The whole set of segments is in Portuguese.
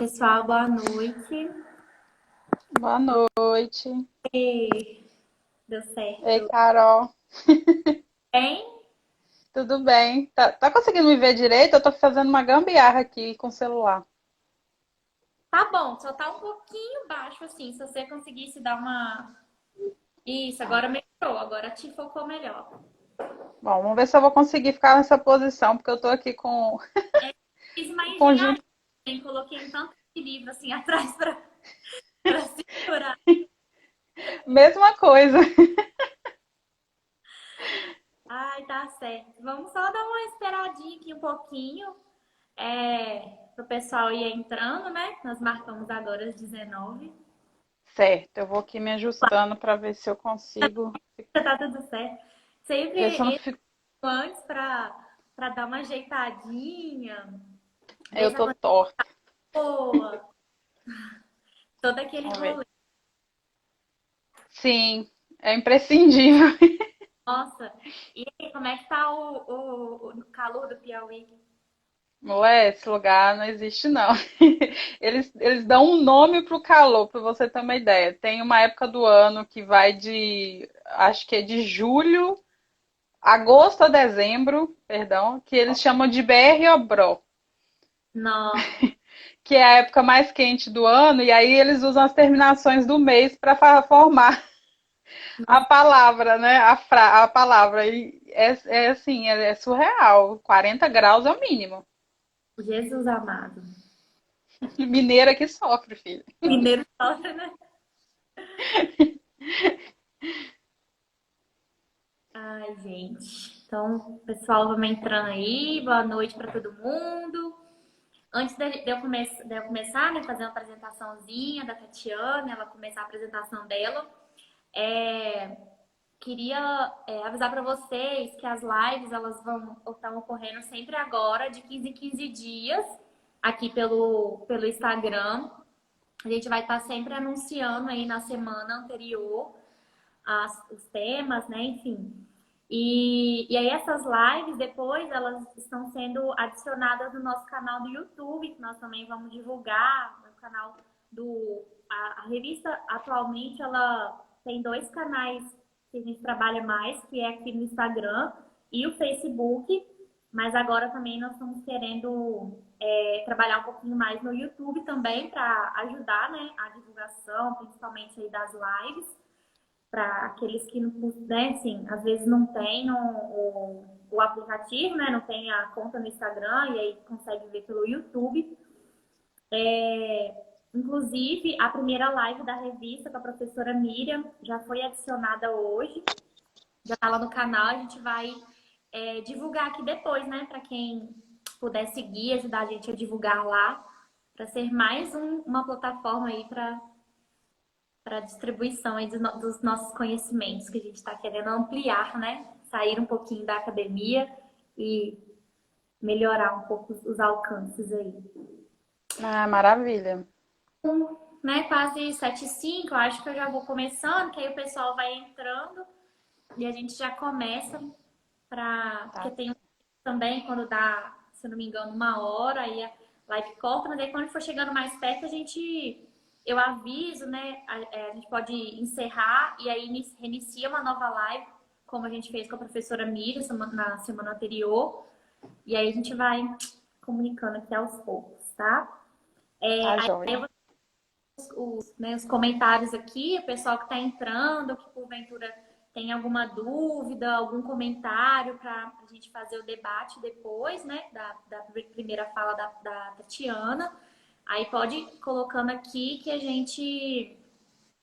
Pessoal, boa noite. Boa noite. E deu Ei, certo. Carol. Bem? Tudo bem? Tá conseguindo me ver direito? Eu tô fazendo uma gambiarra aqui com o celular. Tá bom, só tá um pouquinho baixo assim. Se você conseguisse dar uma. Isso, Tá. agora melhorou, agora te focou melhor. Bom, vamos ver se eu vou conseguir ficar nessa posição, porque eu tô aqui com Fiz uma o engenharia, conjunto. coloquei um tanto de livro assim atrás pra segurar. Mesma coisa. Ai, tá certo. Vamos só dar uma esperadinha aqui um pouquinho. Pro pessoal ir entrando, né? Nós marcamos agora às 19. Certo, eu vou aqui me ajustando para ver se eu consigo. Tá tudo certo. Ver se eu não Sempre fico. antes para dar uma ajeitadinha, ver Eu se a tô coisa torta. tá boa, todo aquele Vamos ver. rolê. Sim, é imprescindível. Nossa, e aí, como é que tá o calor do Piauí? Mulher, esse lugar não existe, não. Eles dão um nome pro calor, para você ter uma ideia. Tem uma época do ano que vai de, acho que é de julho, agosto a dezembro, perdão, que eles chamam de BR Obró, Não, que é a época mais quente do ano, e aí eles usam as terminações do mês para formar a nossa, palavra, né? A palavra. E é assim, é surreal. 40 graus é o mínimo. Jesus amado. Mineira que sofre, filho. Mineiro sofre, né? Ai, gente. Então, pessoal, vamos entrando aí. Boa noite para todo mundo. Antes de eu começar, né, fazer uma apresentaçãozinha da Tatiana, ela começar a apresentação dela, é, queria avisar para vocês que as lives elas vão estão ocorrendo sempre agora, de 15 em 15 dias, aqui pelo Instagram. A gente vai estar sempre anunciando aí na semana anterior os temas, né? Enfim. E aí essas lives depois elas estão sendo adicionadas no nosso canal do YouTube, que nós também vamos divulgar no canal do a revista atualmente ela tem dois canais que a gente trabalha mais, que é aqui no Instagram e o Facebook, mas agora também nós estamos querendo trabalhar um pouquinho mais no YouTube também para ajudar, né, a divulgação, principalmente aí das lives para aqueles que, né, assim, às vezes não tem o aplicativo, né, não tem a conta no Instagram e aí consegue ver pelo YouTube. Inclusive, a primeira live da revista com a professora Miriam já foi adicionada hoje, já está lá no canal, a gente vai divulgar aqui depois, né, para quem puder seguir, ajudar a gente a divulgar lá, para ser mais uma plataforma aí para distribuição aí dos nossos conhecimentos que a gente está querendo ampliar, né? Sair um pouquinho da academia e melhorar um pouco os alcances aí. Ah, maravilha. Né, quase 7h05, eu acho que eu já vou começando, que aí o pessoal vai entrando e a gente já começa porque Tá. tem também quando dá, se eu não me engano, 1 hora, aí a live corta, mas aí quando for chegando mais perto, eu aviso, né? A gente pode encerrar e aí reinicia uma nova live, como a gente fez com a professora Miriam na semana anterior. E aí a gente vai comunicando aqui aos poucos, tá? Tá, Aí joia. né, os comentários aqui, o pessoal que está entrando, que porventura tem alguma dúvida, algum comentário para a gente fazer o debate depois, né, da primeira fala da Tatiana. Aí pode ir colocando aqui que a gente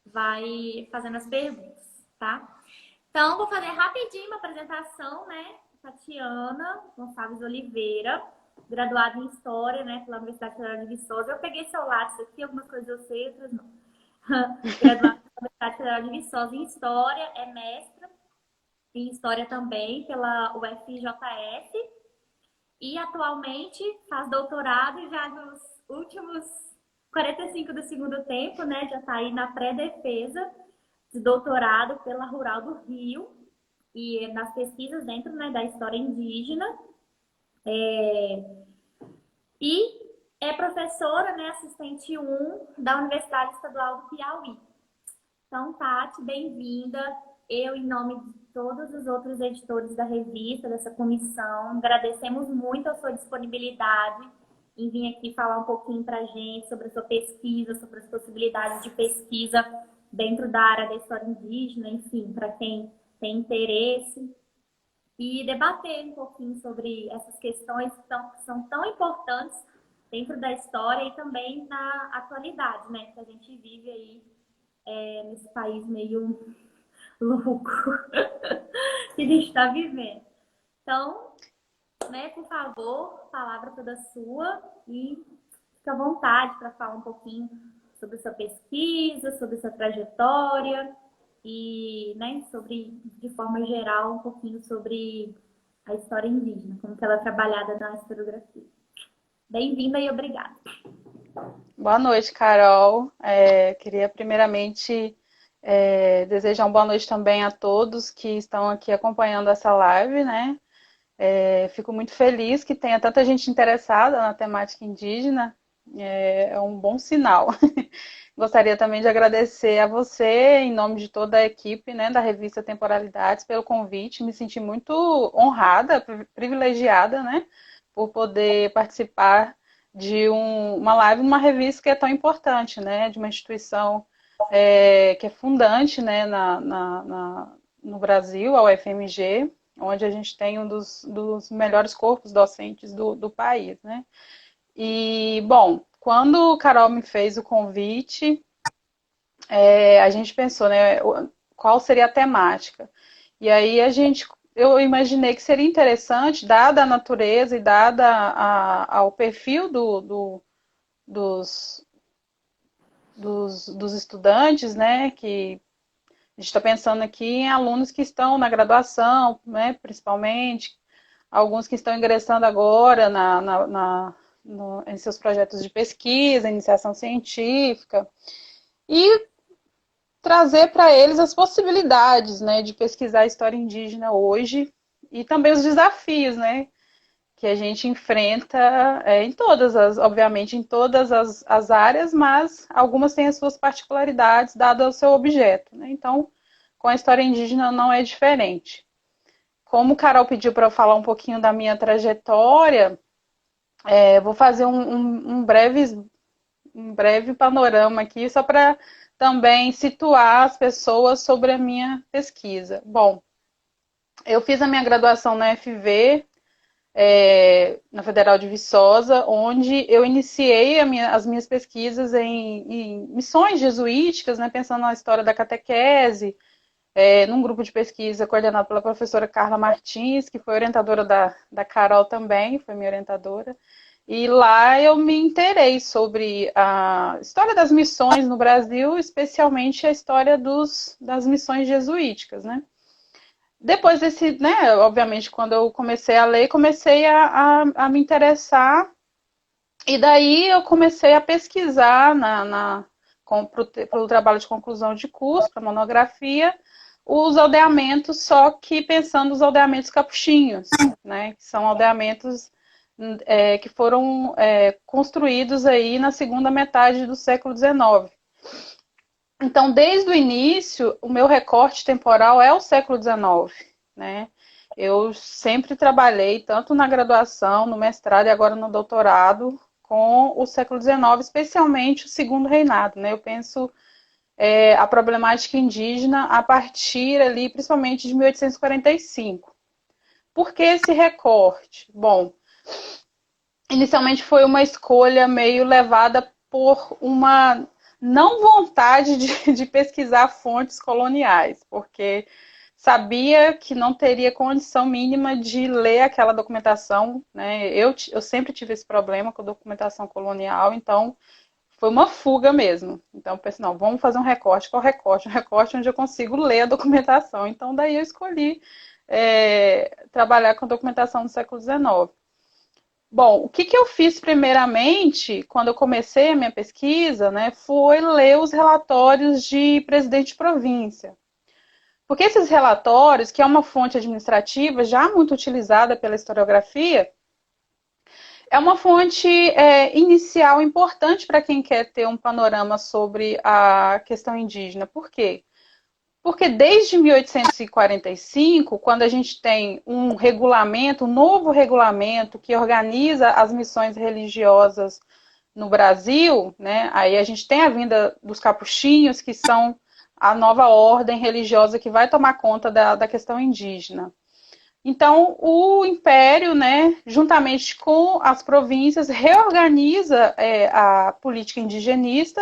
vai fazendo as perguntas, tá? Então, vou fazer rapidinho uma apresentação, né? Tatiana Gonçalves Oliveira, graduada em História, né, pela Universidade Federal de Viçosa. Eu peguei seu lápis aqui, algumas coisas eu sei, outras não. Graduada pela Universidade Federal de Viçosa em História, é mestra em História também pela UFJF e atualmente faz doutorado já nos últimos 45 do segundo tempo, né? Já está aí na pré-defesa de doutorado pela Rural do Rio e nas pesquisas dentro, né, da história indígena. E é professora, né, assistente 1 da Universidade Estadual do Piauí. Então, Tati, bem-vinda. Eu, em nome de todos os outros editores da revista, dessa comissão, agradecemos muito a sua disponibilidade em vir aqui falar um pouquinho para a gente sobre a sua pesquisa, sobre as possibilidades de pesquisa dentro da área da história indígena, enfim, para quem tem interesse, e debater um pouquinho sobre essas questões que são tão importantes dentro da história e também na atualidade, né, que a gente vive aí nesse país meio louco que a gente está vivendo. Então, né, por favor, a palavra toda sua e fica à vontade para falar um pouquinho sobre sua pesquisa, sobre sua trajetória e, né, sobre, de forma geral, um pouquinho sobre a história indígena, como que ela é trabalhada na historiografia. Bem-vinda e obrigada. Boa noite, Carol. Queria primeiramente desejar uma boa noite também a todos que estão aqui acompanhando essa live, né? Fico muito feliz que tenha tanta gente interessada na temática indígena, é um bom sinal. Gostaria também de agradecer a você, em nome de toda a equipe, né, da revista Temporalidades, pelo convite. Me senti muito honrada, privilegiada, né, por poder participar de uma live numa revista que é tão importante, né, de uma instituição que é fundante, né, no Brasil, a UFMG, onde a gente tem um dos melhores corpos docentes do país, né? E, bom, quando o Carol me fez o convite, a gente pensou, né, qual seria a temática. E aí eu imaginei que seria interessante, dada a natureza e dada ao perfil dos, dos estudantes, né, que a gente está pensando aqui em alunos que estão na graduação, né, principalmente, alguns que estão ingressando agora em seus projetos de pesquisa, iniciação científica, e trazer para eles as possibilidades, né, de pesquisar a história indígena hoje e também os desafios, né, que a gente enfrenta em todas obviamente, em todas as áreas, mas algumas têm as suas particularidades dado ao seu objeto, né? Então, com a história indígena não é diferente. Como o Carol pediu para eu falar um pouquinho da minha trajetória, vou fazer um breve panorama aqui, só para também situar as pessoas sobre a minha pesquisa. Bom, eu fiz a minha graduação na FV, na Federal de Viçosa, onde eu iniciei as minhas pesquisas em missões jesuíticas, né, pensando na história da catequese, num grupo de pesquisa coordenado pela professora Carla Martins, que foi orientadora da Carol também, foi minha orientadora. E lá eu me inteirei sobre a história das missões no Brasil, especialmente a história das missões jesuíticas, né? Depois desse, né, obviamente, quando eu comecei a ler, comecei a me interessar, e daí eu comecei a pesquisar pro trabalho de conclusão de curso, para monografia, os aldeamentos, só que pensando os aldeamentos capuchinhos, né, que são aldeamentos que foram construídos aí na segunda metade do século XIX. Então, desde o início, o meu recorte temporal é o século XIX, né? Eu sempre trabalhei, tanto na graduação, no mestrado e agora no doutorado, com o século XIX, especialmente o segundo reinado, né? Eu penso a problemática indígena a partir ali, principalmente de 1845. Por que esse recorte? Bom, inicialmente foi uma escolha meio levada por uma não vontade de pesquisar fontes coloniais, porque sabia que não teria condição mínima de ler aquela documentação, né? Eu sempre tive esse problema com a documentação colonial, então foi uma fuga mesmo. Então eu pensei, não, vamos fazer um recorte. Qual recorte? Um recorte onde eu consigo ler a documentação. Então daí eu escolhi trabalhar com documentação do século XIX. Bom, o que eu fiz primeiramente, quando eu comecei a minha pesquisa, né, foi ler os relatórios de presidente de província. Porque esses relatórios, que é uma fonte administrativa já muito utilizada pela historiografia, É uma fonte inicial importante para quem quer ter um panorama sobre a questão indígena. Por quê? Porque desde 1845, quando a gente tem um regulamento, um novo regulamento que organiza as missões religiosas no Brasil, né, aí a gente tem a vinda dos capuchinhos, que são a nova ordem religiosa que vai tomar conta da questão indígena. Então, o Império, né, juntamente com as províncias, reorganiza a política indigenista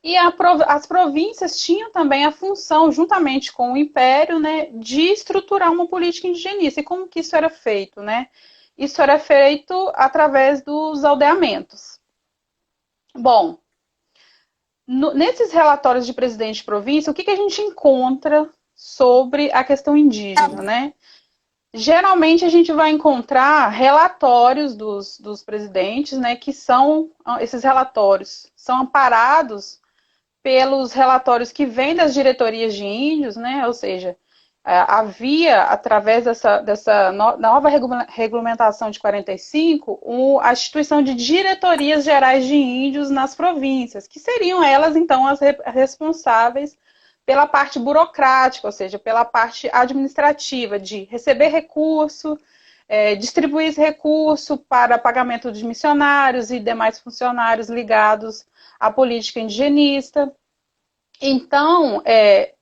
e as províncias tinham também a função, juntamente com o Império, né, de estruturar uma política indigenista. E como que isso era feito? Né? Isso era feito através dos aldeamentos. Bom, nesses relatórios de presidente de província, o que a gente encontra sobre a questão indígena, né? Geralmente a gente vai encontrar relatórios dos presidentes, né, que são, esses relatórios são amparados pelos relatórios que vêm das diretorias de índios, né, ou seja, havia, através dessa nova regulamentação de 45, a instituição de diretorias gerais de índios nas províncias, que seriam elas, então, as responsáveis pela parte burocrática, ou seja, pela parte administrativa, de receber recurso, distribuir esse recurso para pagamento de missionários e demais funcionários ligados à política indigenista. Então,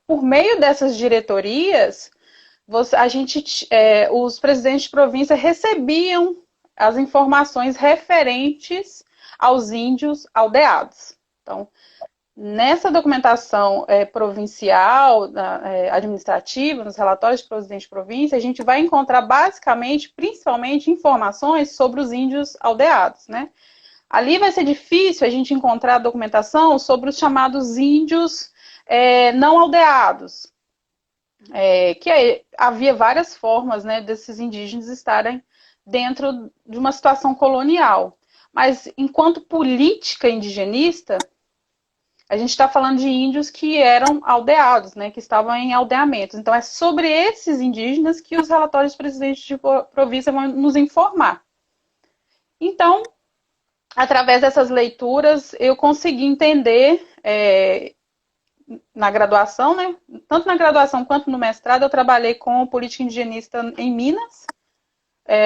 por meio dessas diretorias, os presidentes de província recebiam as informações referentes aos índios aldeados. Então, nessa documentação provincial, administrativa, nos relatórios de presidente de província, a gente vai encontrar basicamente, principalmente, informações sobre os índios aldeados, né? Ali vai ser difícil a gente encontrar documentação sobre os chamados índios não aldeados, havia várias formas, né, desses indígenas estarem dentro de uma situação colonial. Mas, enquanto política indigenista, a gente está falando de índios que eram aldeados, né, que estavam em aldeamentos. Então, é sobre esses indígenas que os relatórios de presidente de província vão nos informar. Então, através dessas leituras, eu consegui entender, na graduação, né, tanto na graduação quanto no mestrado, eu trabalhei com política indigenista em Minas.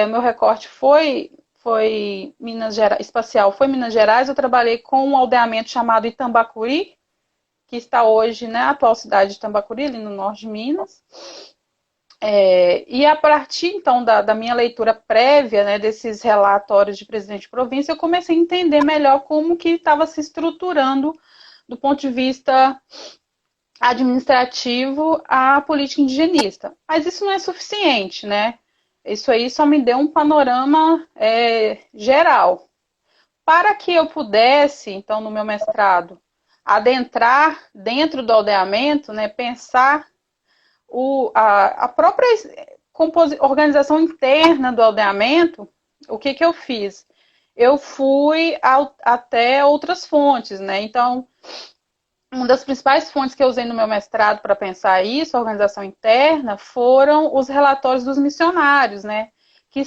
Meu recorte foi Minas Gerais, espacial, foi Minas Gerais. Eu trabalhei com um aldeamento chamado Itambacuri, que está hoje, né, a atual cidade de Itambacuri, ali no norte de Minas. E a partir, então, da minha leitura prévia, né, desses relatórios de presidente de província, eu comecei a entender melhor como que estava se estruturando, do ponto de vista administrativo, a política indigenista. Mas isso não é suficiente, né? Isso aí só me deu um panorama geral. Para que eu pudesse, então, no meu mestrado, adentrar dentro do aldeamento, né, pensar a própria organização interna do aldeamento, o que eu fiz? Eu fui até outras fontes, né? Então, uma das principais fontes que eu usei no meu mestrado para pensar isso, a organização interna, foram os relatórios dos missionários, né? Que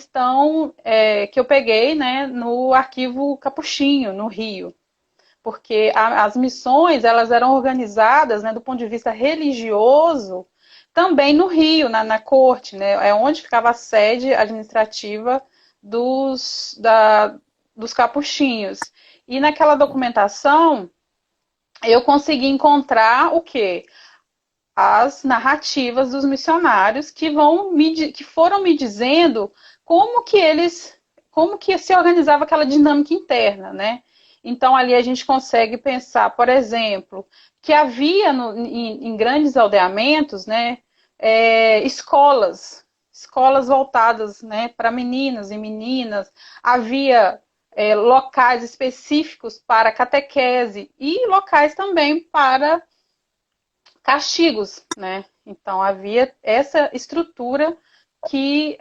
eu peguei, né, no arquivo Capuchinho, no Rio. Porque as missões, elas eram organizadas, né, do ponto de vista religioso, também no Rio, na corte, né? É onde ficava a sede administrativa dos capuchinhos. E naquela documentação, eu consegui encontrar o quê? As narrativas dos missionários que foram me dizendo como que se organizava aquela dinâmica interna, né? Então, ali a gente consegue pensar, por exemplo, que havia em grandes aldeamentos, né, escolas voltadas, né, para meninas e meninas. Havia locais específicos para catequese e locais também para castigos, né? Então, havia essa estrutura que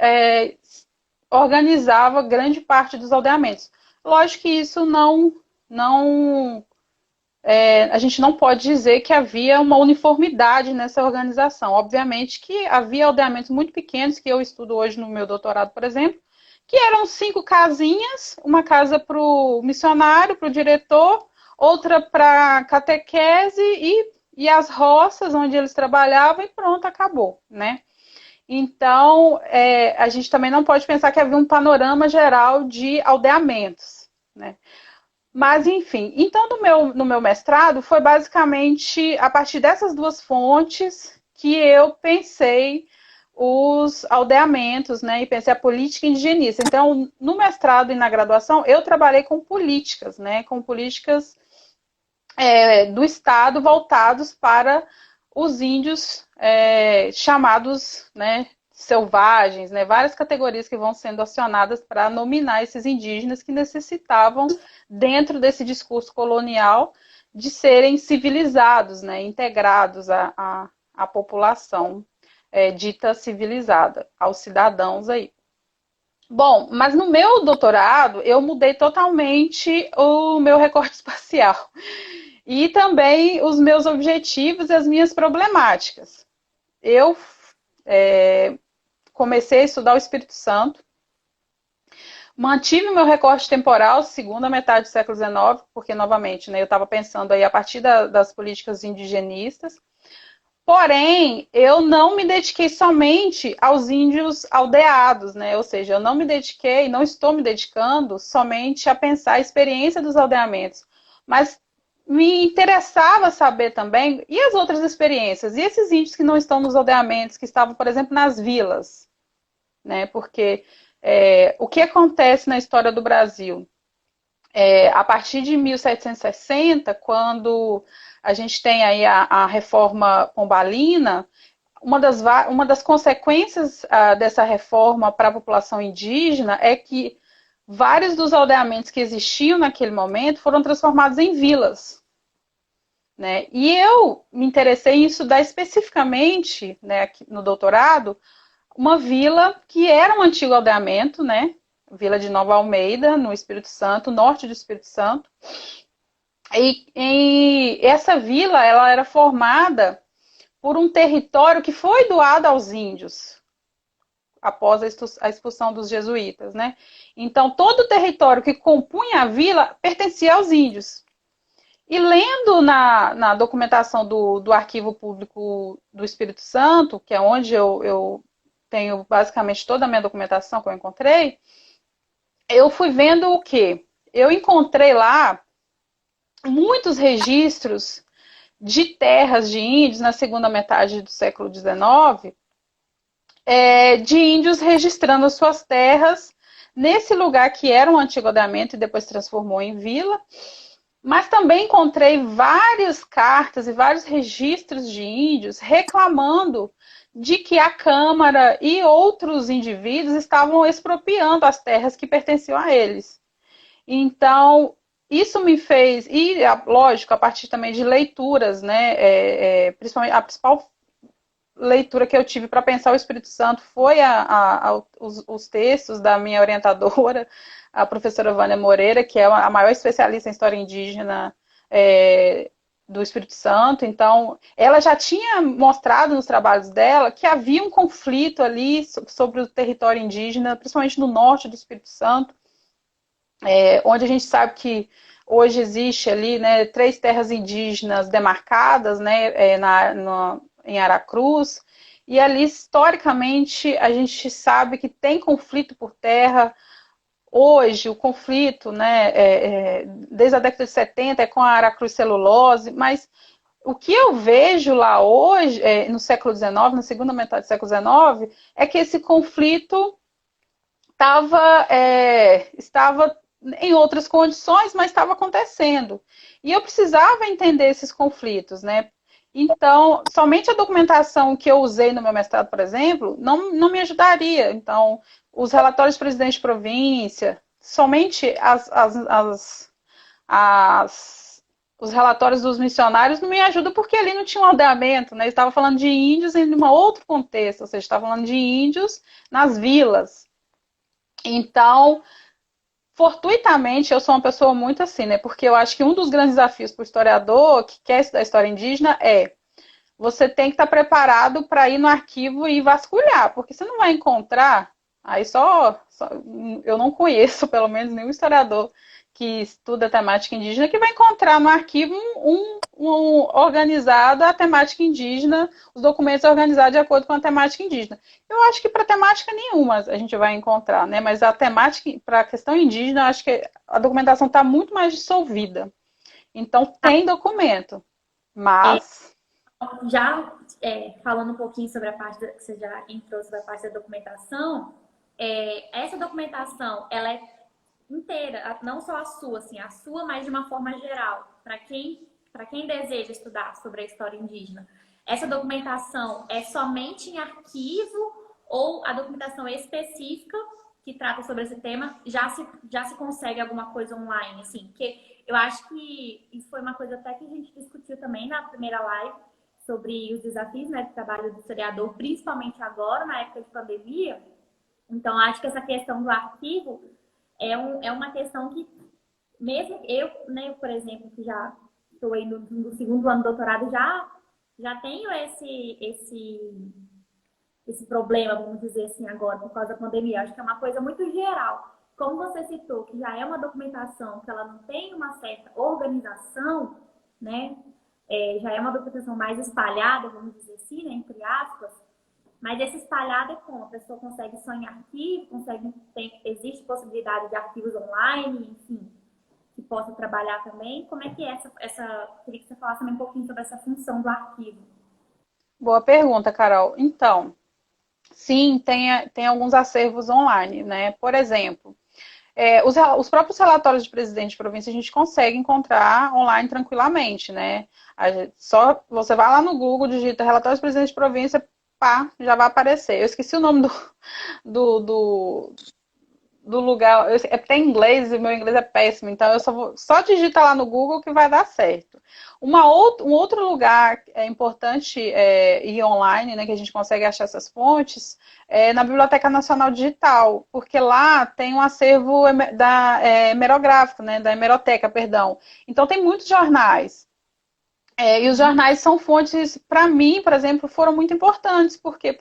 organizava grande parte dos aldeamentos. Lógico que isso a gente não pode dizer que havia uma uniformidade nessa organização. Obviamente que havia aldeamentos muito pequenos, que eu estudo hoje no meu doutorado, por exemplo, que eram 5 casinhas, uma casa para o missionário, para o diretor, outra para catequese e as roças onde eles trabalhavam e pronto, acabou, né? Então, a gente também não pode pensar que havia um panorama geral de aldeamentos, né? Mas, enfim, então no meu mestrado foi basicamente a partir dessas duas fontes que eu pensei os aldeamentos, né, e pensei a política indigenista. Então, no mestrado e na graduação, eu trabalhei com políticas, né, com políticas do Estado voltados para os índios chamados, né, selvagens, né, várias categorias que vão sendo acionadas para nominar esses indígenas que necessitavam, dentro desse discurso colonial, de serem civilizados, né, integrados à população dita civilizada, aos cidadãos aí. Bom, mas no meu doutorado eu mudei totalmente o meu recorte espacial e também os meus objetivos e as minhas problemáticas. Eu comecei a estudar o Espírito Santo, mantive o meu recorte temporal, segunda metade do século XIX, porque, novamente, né, eu estava pensando aí a partir das políticas indigenistas. Porém, eu não me dediquei somente aos índios aldeados, né? Ou seja, eu não me dediquei, não estou me dedicando somente a pensar a experiência dos aldeamentos, mas me interessava saber também, e as outras experiências? E esses índios que não estão nos aldeamentos, que estavam, por exemplo, nas vilas, né? Porque o que acontece na história do Brasil? A partir de 1760, quando a gente tem aí a reforma pombalina, uma das consequências dessa reforma para a população indígena é que vários dos aldeamentos que existiam naquele momento foram transformados em vilas, né? E eu me interessei em estudar especificamente, né, aqui no doutorado, uma vila que era um antigo aldeamento, né? Vila de Nova Almeida, no Espírito Santo, norte do Espírito Santo. E essa vila, ela era formada por um território que foi doado aos índios após a expulsão dos jesuítas, né? Então, todo o território que compunha a vila pertencia aos índios. E lendo na documentação do Arquivo Público do Espírito Santo, que é onde eu tenho basicamente toda a minha documentação que eu encontrei, eu fui vendo o quê? Eu encontrei lá muitos registros de terras de índios na segunda metade do século XIX, de índios registrando as suas terras nesse lugar que era um antigo aldeamento e depois transformou em vila. Mas também encontrei várias cartas e vários registros de índios reclamando de que a Câmara e outros indivíduos estavam expropriando as terras que pertenciam a eles. Então, isso me fez, e lógico, a partir também de leituras, né, principalmente a principal leitura que eu tive para pensar o Espírito Santo foi os textos da minha orientadora, a professora Vânia Moreira, que é a maior especialista em história indígena do Espírito Santo. Então, ela já tinha mostrado nos trabalhos dela que havia um conflito ali sobre o território indígena, principalmente no norte do Espírito Santo, onde a gente sabe que hoje existe ali, né, 3 terras indígenas demarcadas, né, em Aracruz, e ali, historicamente, a gente sabe que tem conflito por terra. Hoje, o conflito, né, desde a década de 70, é com a Aracruz Celulose, mas o que eu vejo lá hoje, no século XIX, na segunda metade do século XIX, é que esse conflito estava em outras condições, mas estava acontecendo. E eu precisava entender esses conflitos, né? Então, somente a documentação que eu usei no meu mestrado, por exemplo, não me ajudaria. Então, os relatórios do presidente de província, somente os relatórios dos missionários não me ajudam porque ali não tinha um aldeamento, né? Eu estava falando de índios em um outro contexto, ou seja, estava falando de índios nas vilas. Então, fortuitamente, eu sou uma pessoa muito assim, né? Porque eu acho que um dos grandes desafios para o historiador que quer estudar história indígena você tem que estar preparado para ir no arquivo e vasculhar, porque você não vai encontrar Aí eu não conheço, pelo menos, nenhum historiador que estuda a temática indígena que vai encontrar no arquivo organizado a temática indígena, os documentos organizados de acordo com a temática indígena. Eu acho que para temática nenhuma a gente vai encontrar, né? Mas a temática, para a questão indígena, eu acho que a documentação está muito mais dissolvida. Então tem documento, mas Já falando um pouquinho sobre a parte que você já entrou sobre a parte da documentação, essa documentação ela é inteira, não só a sua, assim, a sua, mas de uma forma geral, para quem deseja estudar sobre a história indígena. Essa documentação é somente em arquivo ou a documentação específica que trata sobre esse tema já se consegue alguma coisa online, assim, porque eu acho que isso foi uma coisa até que a gente discutiu também na primeira live sobre os desafios, né, do trabalho do historiador, principalmente agora, na época de pandemia. Então, acho que essa questão do arquivo é uma questão que, mesmo eu, né, por exemplo, que já estou aí no segundo ano do doutorado, já tenho esse problema, vamos dizer assim, agora, por causa da pandemia. Acho que é uma coisa muito geral. Como você citou, que já é uma documentação que ela não tem uma certa organização, né? Já é uma documentação mais espalhada, vamos dizer assim, né, entre aspas, mas esse espalhado é como? A pessoa consegue só em arquivo, existe possibilidade de arquivos online, enfim, que possa trabalhar também. Como é que é queria que você falasse também um pouquinho sobre essa função do arquivo. boa pergunta, Carol. Então, sim, tem alguns acervos online, né? Por exemplo, os próprios relatórios de presidente de província a gente consegue encontrar online tranquilamente, né? Só você vai lá no Google, digita relatórios de presidente de província, pá, já vai aparecer. Eu esqueci o nome do, do, do lugar. Tem inglês e meu inglês é péssimo, então eu só digitar lá no Google que vai dar certo. Um outro lugar importante ir online, né, que a gente consegue achar essas fontes, é na Biblioteca Nacional Digital, porque lá tem um acervo hemerográfico, né, da hemeroteca, perdão. Então tem muitos jornais. E os jornais são fontes, para mim, por exemplo, foram muito importantes, porque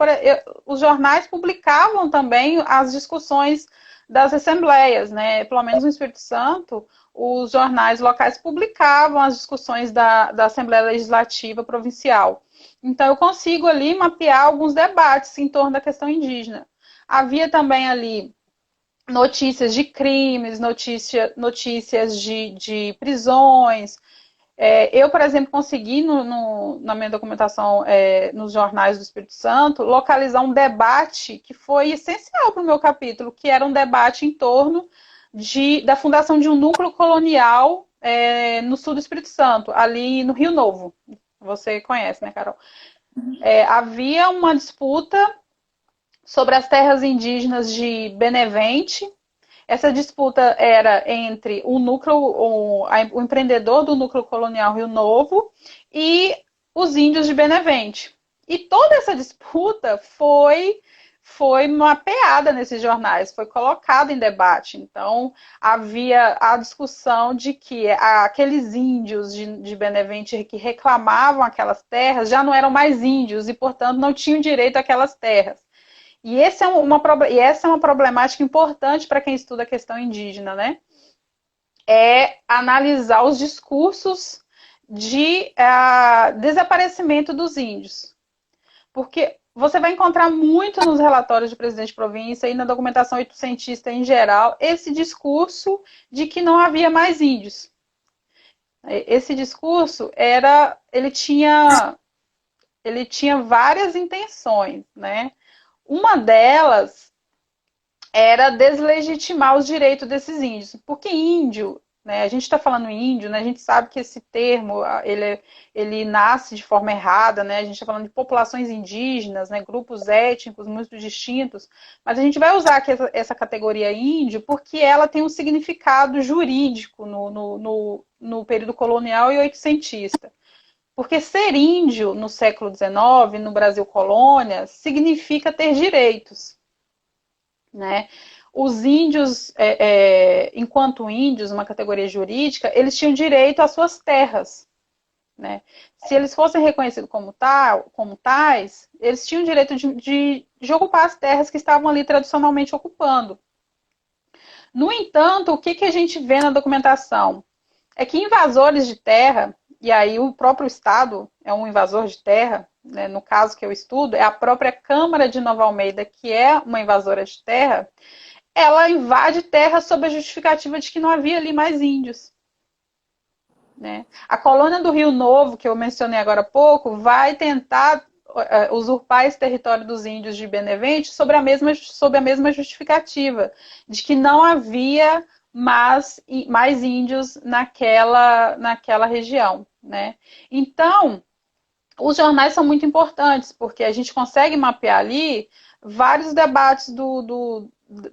os jornais publicavam também as discussões das assembleias, né? Pelo menos no Espírito Santo, os jornais locais publicavam as discussões da Assembleia Legislativa Provincial. Então, eu consigo ali mapear alguns debates em torno da questão indígena. Havia também ali notícias de crimes, notícias de prisões, eu, por exemplo, consegui na minha documentação nos jornais do Espírito Santo localizar um debate que foi essencial para o meu capítulo, que era um debate em torno da fundação de um núcleo colonial no sul do Espírito Santo, ali no Rio Novo. Você conhece, né, Carol? Havia uma disputa sobre as terras indígenas de Benevente. Essa disputa era entre o empreendedor do núcleo colonial Rio Novo e os índios de Benevente. E toda essa disputa foi mapeada nesses jornais, foi colocada em debate. Então, havia a discussão de que aqueles índios de Benevente que reclamavam aquelas terras já não eram mais índios e, portanto, não tinham direito àquelas terras. E essa é uma problemática importante para quem estuda a questão indígena, né? É analisar os discursos de desaparecimento dos índios. Porque você vai encontrar muito nos relatórios do presidente de província e na documentação oitocentista em geral, esse discurso de que não havia mais índios. Esse discurso ele tinha várias intenções, né? Uma delas era deslegitimar os direitos desses índios. Porque índio, né, a gente está falando índio, né, a gente sabe que esse termo ele nasce de forma errada, né, a gente está falando de populações indígenas, né, grupos étnicos muito distintos, mas a gente vai usar aqui essa categoria índio porque ela tem um significado jurídico no período colonial e oitocentista. Porque ser índio no século XIX, no Brasil colônia, significa ter direitos. Né? Os índios, enquanto índios, uma categoria jurídica, eles tinham direito às suas terras. Né? Se eles fossem reconhecidos como tais, eles tinham direito de ocupar as terras que estavam ali tradicionalmente ocupando. No entanto, o que a gente vê na documentação? É que invasores de terra, e aí o próprio Estado é um invasor de terra, né, no caso que eu estudo, é a própria Câmara de Nova Almeida, que é uma invasora de terra, ela invade terra sob a justificativa de que não havia ali mais índios. Né? A colônia do Rio Novo, que eu mencionei agora há pouco, vai tentar usurpar esse território dos índios de Benevente sob a mesma justificativa, de que não havia mais índios naquela região. Né? Então, os jornais são muito importantes, porque a gente consegue mapear ali vários debates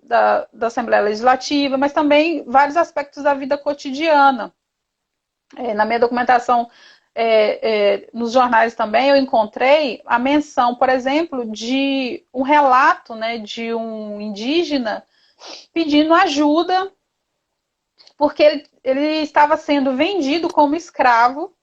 da Assembleia Legislativa, mas também vários aspectos da vida cotidiana. Na minha documentação, nos jornais também, eu encontrei a menção, por exemplo, de um relato, né, de um indígena pedindo ajuda porque ele estava sendo vendido como escravo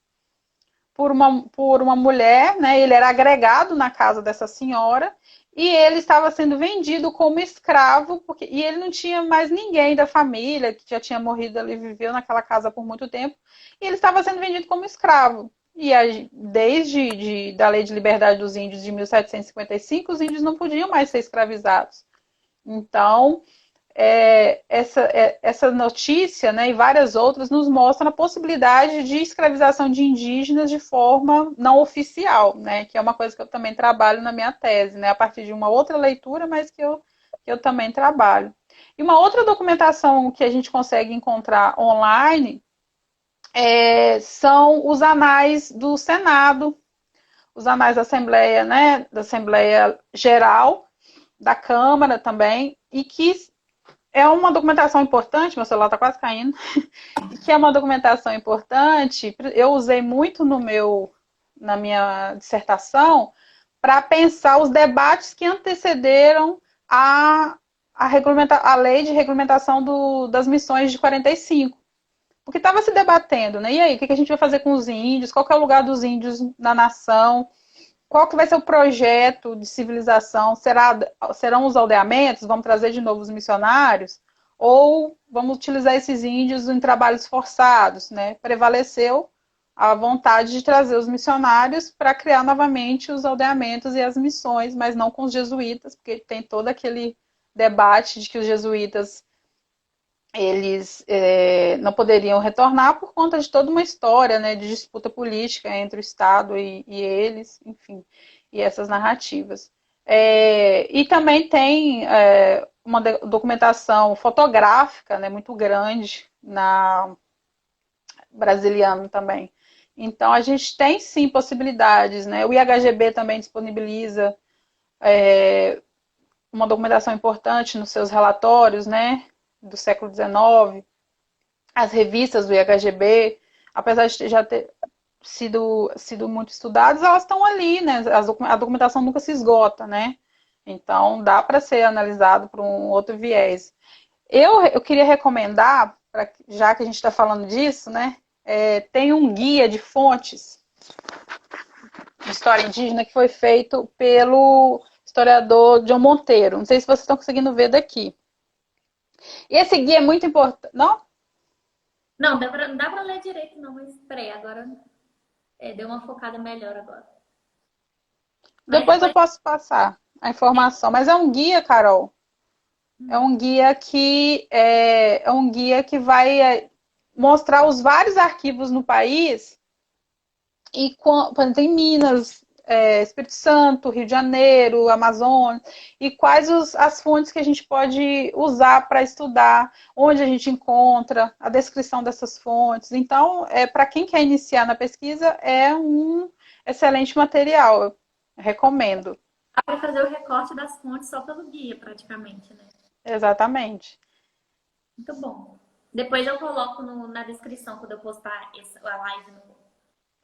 por uma mulher, né? Ele era agregado na casa dessa senhora e ele estava sendo vendido como escravo e ele não tinha mais ninguém da família que já tinha morrido ali, viveu naquela casa por muito tempo e ele estava sendo vendido como escravo. E desde da Lei de Liberdade dos Índios de 1755, os índios não podiam mais ser escravizados. Então, essa notícia, né, e várias outras nos mostram a possibilidade de escravização de indígenas de forma não oficial, né, que é uma coisa que eu também trabalho na minha tese, né, a partir de uma outra leitura, mas que eu também trabalho. E uma outra documentação que a gente consegue encontrar online são os anais do Senado, os anais da Assembleia, né, da Assembleia Geral, da Câmara também, e que é uma documentação importante, meu celular está quase caindo, que é uma documentação importante, eu usei muito na minha dissertação para pensar os debates que antecederam a lei de regulamentação das missões de 45. Porque estava se debatendo, né? E aí, o que a gente vai fazer com os índios? Qual que é o lugar dos índios na nação? Qual que vai ser o projeto de civilização? Serão os aldeamentos? Vamos trazer de novo os missionários? Ou vamos utilizar esses índios em trabalhos forçados? Né? Prevaleceu a vontade de trazer os missionários para criar novamente os aldeamentos e as missões, mas não com os jesuítas, porque tem todo aquele debate de que os jesuítas eles não poderiam retornar por conta de toda uma história, né, de disputa política entre o Estado e eles, enfim, e essas narrativas. E também tem uma documentação fotográfica, né, muito grande na Brasiliano também. Então, a gente tem, sim, possibilidades. Né? O IHGB também disponibiliza uma documentação importante nos seus relatórios, né? Do século XIX, as revistas do IHGB, apesar de já ter sido muito estudadas, elas estão ali, né? A documentação nunca se esgota, né? Então, dá para ser analisado por um outro viés. Eu queria recomendar, já que a gente está falando disso, né? Tem um guia de fontes de história indígena que foi feito pelo historiador John Monteiro. Não sei se vocês estão conseguindo ver daqui. E esse guia é muito importante. Não? Não, não dá pra ler direito, não, mas peraí, agora deu uma focada melhor agora. Depois eu posso passar a informação. Mas é um guia, Carol. É um guia que vai mostrar os vários arquivos no país. E, por exemplo, em Minas, Espírito Santo, Rio de Janeiro, Amazônia, e quais as fontes que a gente pode usar para estudar, onde a gente encontra, a descrição dessas fontes. Então, para quem quer iniciar na pesquisa, é um excelente material, eu recomendo. Dá para fazer o recorte das fontes só pelo guia, praticamente, né? Exatamente. Muito bom. Depois eu coloco na descrição, quando eu postar a live no...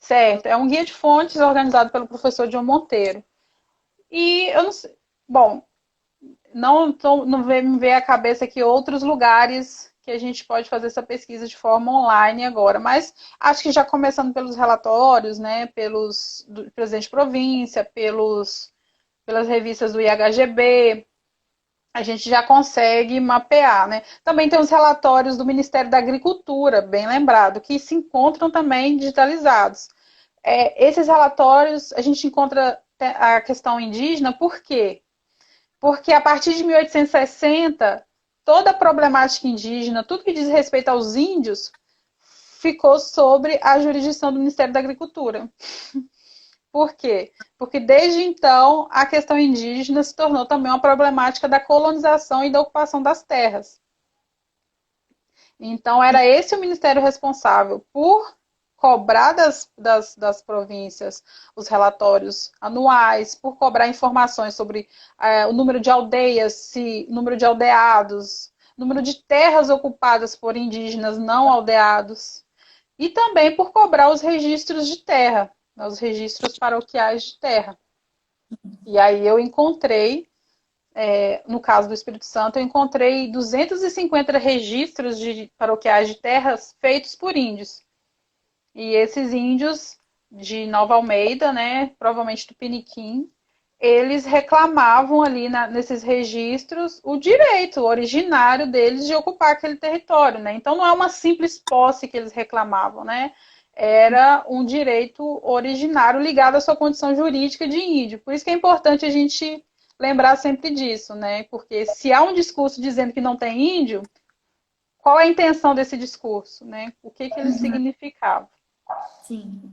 Certo, é um guia de fontes organizado pelo professor John Monteiro. E eu não sei, bom, não me vê à cabeça aqui outros lugares que a gente pode fazer essa pesquisa de forma online agora, mas acho que já começando pelos relatórios, né, do presidente de província, pelos pelas revistas do IHGB, a gente já consegue mapear, né? Também tem os relatórios do Ministério da Agricultura, bem lembrado, que se encontram também digitalizados. Esses relatórios, a gente encontra a questão indígena, por quê? Porque a partir de 1860, toda a problemática indígena, tudo que diz respeito aos índios, ficou sobre a jurisdição do Ministério da Agricultura. Por quê? Porque desde então a questão indígena se tornou também uma problemática da colonização e da ocupação das terras. Então era esse o ministério responsável por cobrar das províncias os relatórios anuais, por cobrar informações sobre o número de aldeias, número de aldeados, número de terras ocupadas por indígenas não aldeados, e também por cobrar os registros de terra, os registros paroquiais de terra. E aí eu encontrei, no caso do Espírito Santo, eu encontrei 250 registros de paroquiais de terras feitos por índios. E esses índios de Nova Almeida, né, provavelmente do Piniquim, eles reclamavam ali nesses registros o direito originário deles de ocupar aquele território, né? Então não é uma simples posse que eles reclamavam, né? Era um direito originário ligado à sua condição jurídica de índio. Por isso que é importante a gente lembrar sempre disso, né? Porque se há um discurso dizendo que não tem índio, qual é a intenção desse discurso, né? O que ele significava? Sim.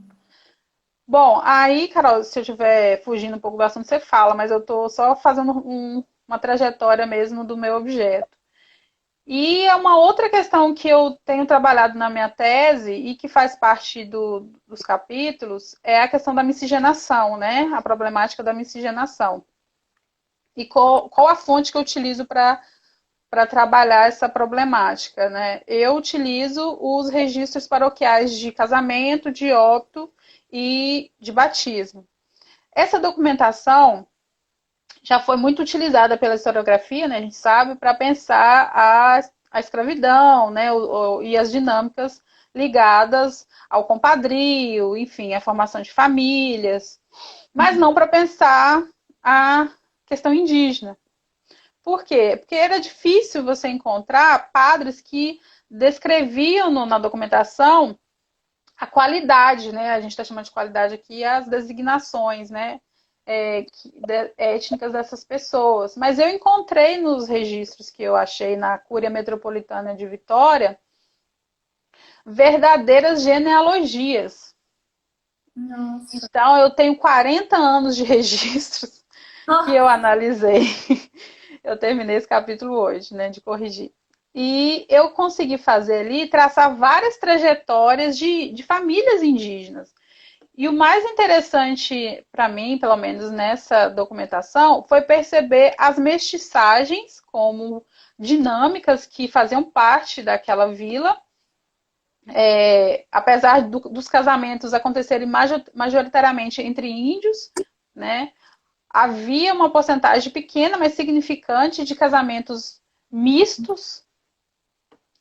Bom, aí, Carol, se eu estiver fugindo um pouco do assunto, você fala, mas eu estou só fazendo uma trajetória mesmo do meu objeto. E é uma outra questão que eu tenho trabalhado na minha tese e que faz parte dos capítulos é a questão da miscigenação, né? A problemática da miscigenação. E qual a fonte que eu utilizo para trabalhar essa problemática, né? Eu utilizo os registros paroquiais de casamento, de óbito e de batismo. Essa documentação já foi muito utilizada pela historiografia, né, a gente sabe, para pensar a escravidão, né, e as dinâmicas ligadas ao compadrio, enfim, a formação de famílias, mas não para pensar a questão indígena. Por quê? Porque era difícil você encontrar padres que descreviam na documentação a qualidade, né? A gente está chamando de qualidade aqui as designações, né? Étnicas dessas pessoas. Mas eu encontrei nos registros que eu achei na Cúria Metropolitana de Vitória verdadeiras genealogias. Nossa. Então, eu tenho 40 anos de registros que eu analisei. Eu terminei esse capítulo hoje, né, de corrigir. E eu consegui fazer ali, traçar várias trajetórias de famílias indígenas. E o mais interessante para mim, pelo menos nessa documentação, foi perceber as mestiçagens como dinâmicas que faziam parte daquela vila. Apesar dos casamentos acontecerem majoritariamente entre índios, né, havia uma porcentagem pequena, mas significante de casamentos mistos.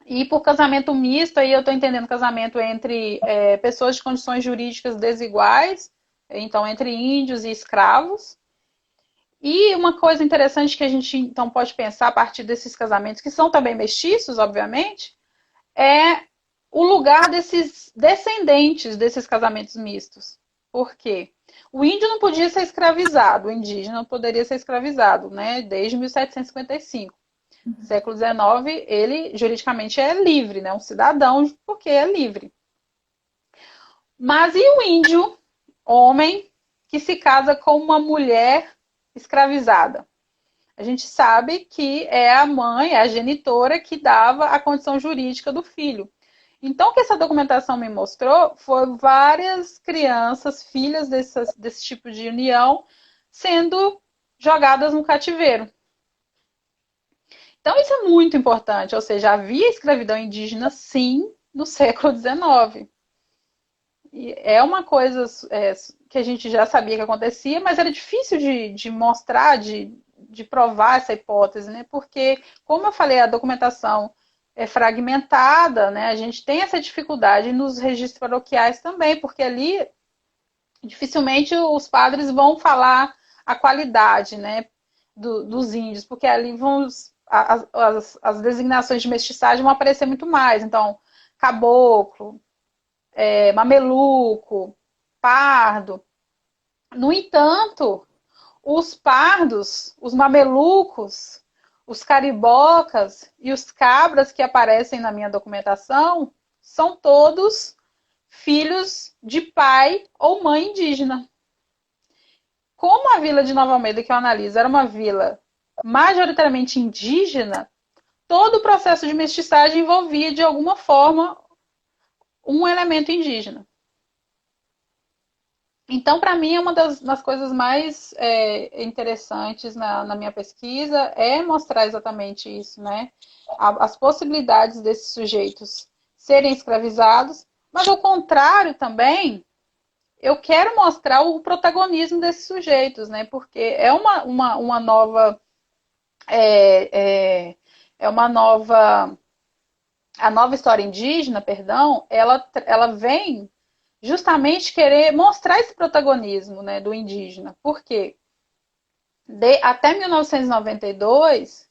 E por casamento misto, aí eu estou entendendo casamento entre pessoas de condições jurídicas desiguais, então entre índios e escravos. E uma coisa interessante que a gente então pode pensar a partir desses casamentos, que são também mestiços, obviamente, é o lugar desses descendentes desses casamentos mistos. Por quê? O índio não podia ser escravizado, o indígena não poderia ser escravizado, né? Desde 1755. Século XIX, ele juridicamente é livre, né? Um cidadão, porque é livre. Mas e o índio, homem, que se casa com uma mulher escravizada? A gente sabe que é a mãe, a genitora, que dava a condição jurídica do filho. Então, o que essa documentação me mostrou foi várias crianças, filhas desse tipo de união, sendo jogadas no cativeiro. Então, isso é muito importante, ou seja, havia escravidão indígena, sim, no século XIX. E é uma coisa que a gente já sabia que acontecia, mas era difícil de mostrar, de provar essa hipótese, né? Porque, como eu falei, a documentação é fragmentada, né? A gente tem essa dificuldade nos registros paroquiais também, porque ali dificilmente os padres vão falar a qualidade, né, dos índios, porque ali as designações de mestiçagem vão aparecer muito mais. Então, caboclo, mameluco, pardo. No entanto, os pardos, os mamelucos, os caribocas e os cabras que aparecem na minha documentação são todos filhos de pai ou mãe indígena. Como a vila de Nova Almeida que eu analiso era uma vila majoritariamente indígena, todo o processo de mestiçagem envolvia, de alguma forma, um elemento indígena. Então, para mim, uma das coisas mais interessantes na minha pesquisa é mostrar exatamente isso, né? As possibilidades desses sujeitos serem escravizados, mas ao contrário também, eu quero mostrar o protagonismo desses sujeitos, né? Porque é uma nova. É uma nova. A nova história indígena, perdão, ela vem justamente querer mostrar esse protagonismo, né, do indígena. Por quê? Até 1992,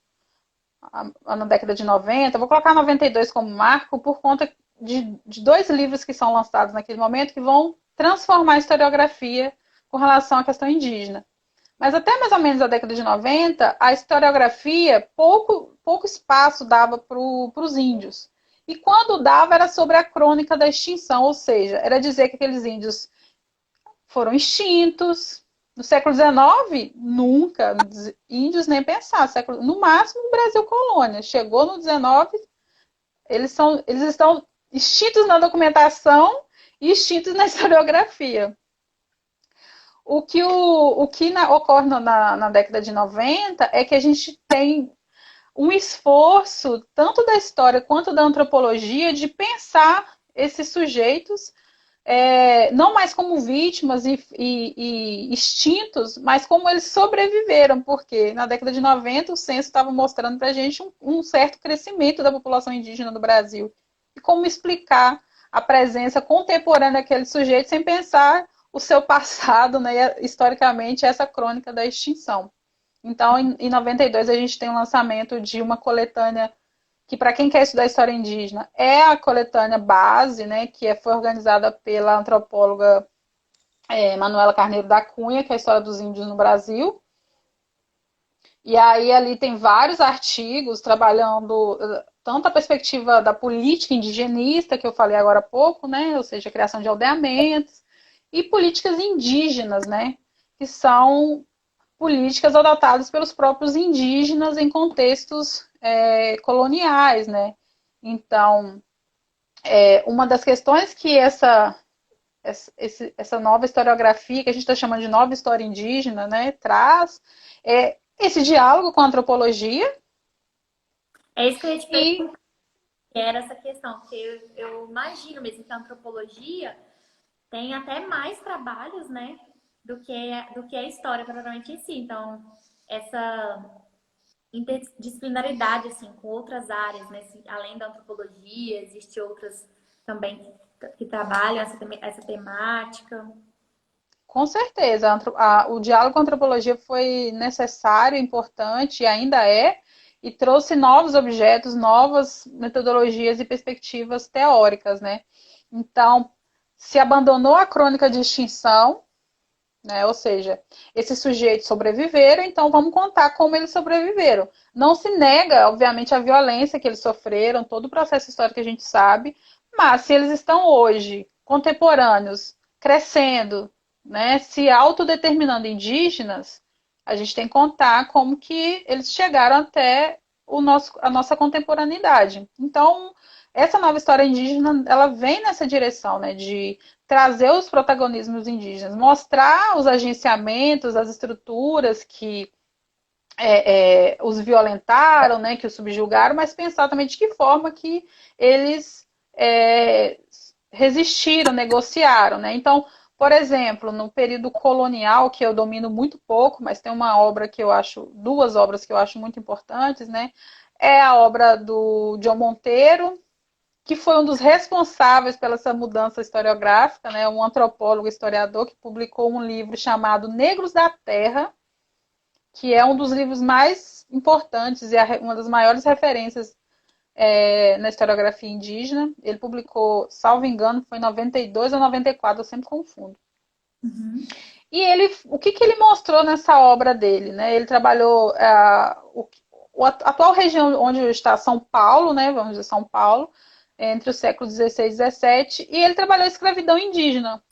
na década de 90, vou colocar 92 como marco por conta de dois livros que são lançados naquele momento que vão transformar a historiografia com relação à questão indígena. Mas até mais ou menos a década de 90, a historiografia pouco espaço dava para os índios. E quando dava, era sobre a crônica da extinção, ou seja, era dizer que aqueles índios foram extintos. No século XIX, nunca, índios nem pensar. No máximo, o Brasil colônia. Chegou no XIX, eles estão extintos na documentação e extintos na historiografia. O que ocorre na década de 90 é que a gente tem um esforço, tanto da história quanto da antropologia, de pensar esses sujeitos não mais como vítimas e extintos, mas como eles sobreviveram, porque na década de 90 o censo estava mostrando para a gente um certo crescimento da população indígena do Brasil. E como explicar a presença contemporânea daquele sujeito sem pensar o seu passado, né, historicamente, essa crônica da extinção. Então, em 92, a gente tem o lançamento de uma coletânea que, para quem quer estudar história indígena, é a coletânea base, né, que foi organizada pela antropóloga Manuela Carneiro da Cunha, que é a história dos índios no Brasil. E aí ali tem vários artigos trabalhando tanto a perspectiva da política indigenista, que eu falei agora há pouco, né, ou seja, a criação de aldeamentos, e políticas indígenas, né, que são políticas adotadas pelos próprios indígenas em contextos coloniais, né? Então, uma das questões que essa nova historiografia, que a gente está chamando de nova história indígena, né, traz esse diálogo com a antropologia. É isso que eu ia te perguntar, que era essa questão, porque eu imagino mesmo que a antropologia tem até mais trabalhos, né, do que a história propriamente em si. Então, essa interdisciplinaridade, assim, com outras áreas, né, além da antropologia, existem outras também que trabalham essa temática. Com certeza, o diálogo com a antropologia foi necessário, importante e ainda e trouxe novos objetos, novas metodologias e perspectivas teóricas, né? Então, se abandonou a crônica de extinção, né? Ou seja, esses sujeitos sobreviveram, então vamos contar como eles sobreviveram. Não se nega, obviamente, a violência que eles sofreram, todo o processo histórico que a gente sabe, mas se eles estão hoje, contemporâneos, crescendo, né, se autodeterminando indígenas, a gente tem que contar como que eles chegaram até a nossa contemporaneidade. Então, essa nova história indígena, ela vem nessa direção, né, de trazer os protagonismos indígenas, mostrar os agenciamentos, as estruturas que os violentaram, né, que os subjugaram, mas pensar também de que forma que eles resistiram, negociaram, né? Então, por exemplo, no período colonial, que eu domino muito pouco, mas tem duas obras que eu acho muito importantes, né? É a obra do John Monteiro, que foi um dos responsáveis pela essa mudança historiográfica, né? Um antropólogo historiador que publicou um livro chamado Negros da Terra, que é um dos livros mais importantes e uma das maiores referências na historiografia indígena. Ele publicou, salvo engano, foi em 92 ou 94, eu sempre confundo. Uhum. E o que ele mostrou nessa obra dele? Né? Ele trabalhou a atual região onde está São Paulo, né? Vamos dizer São Paulo, entre os séculos XVI e XVII, e ele trabalhou a escravidão indígena.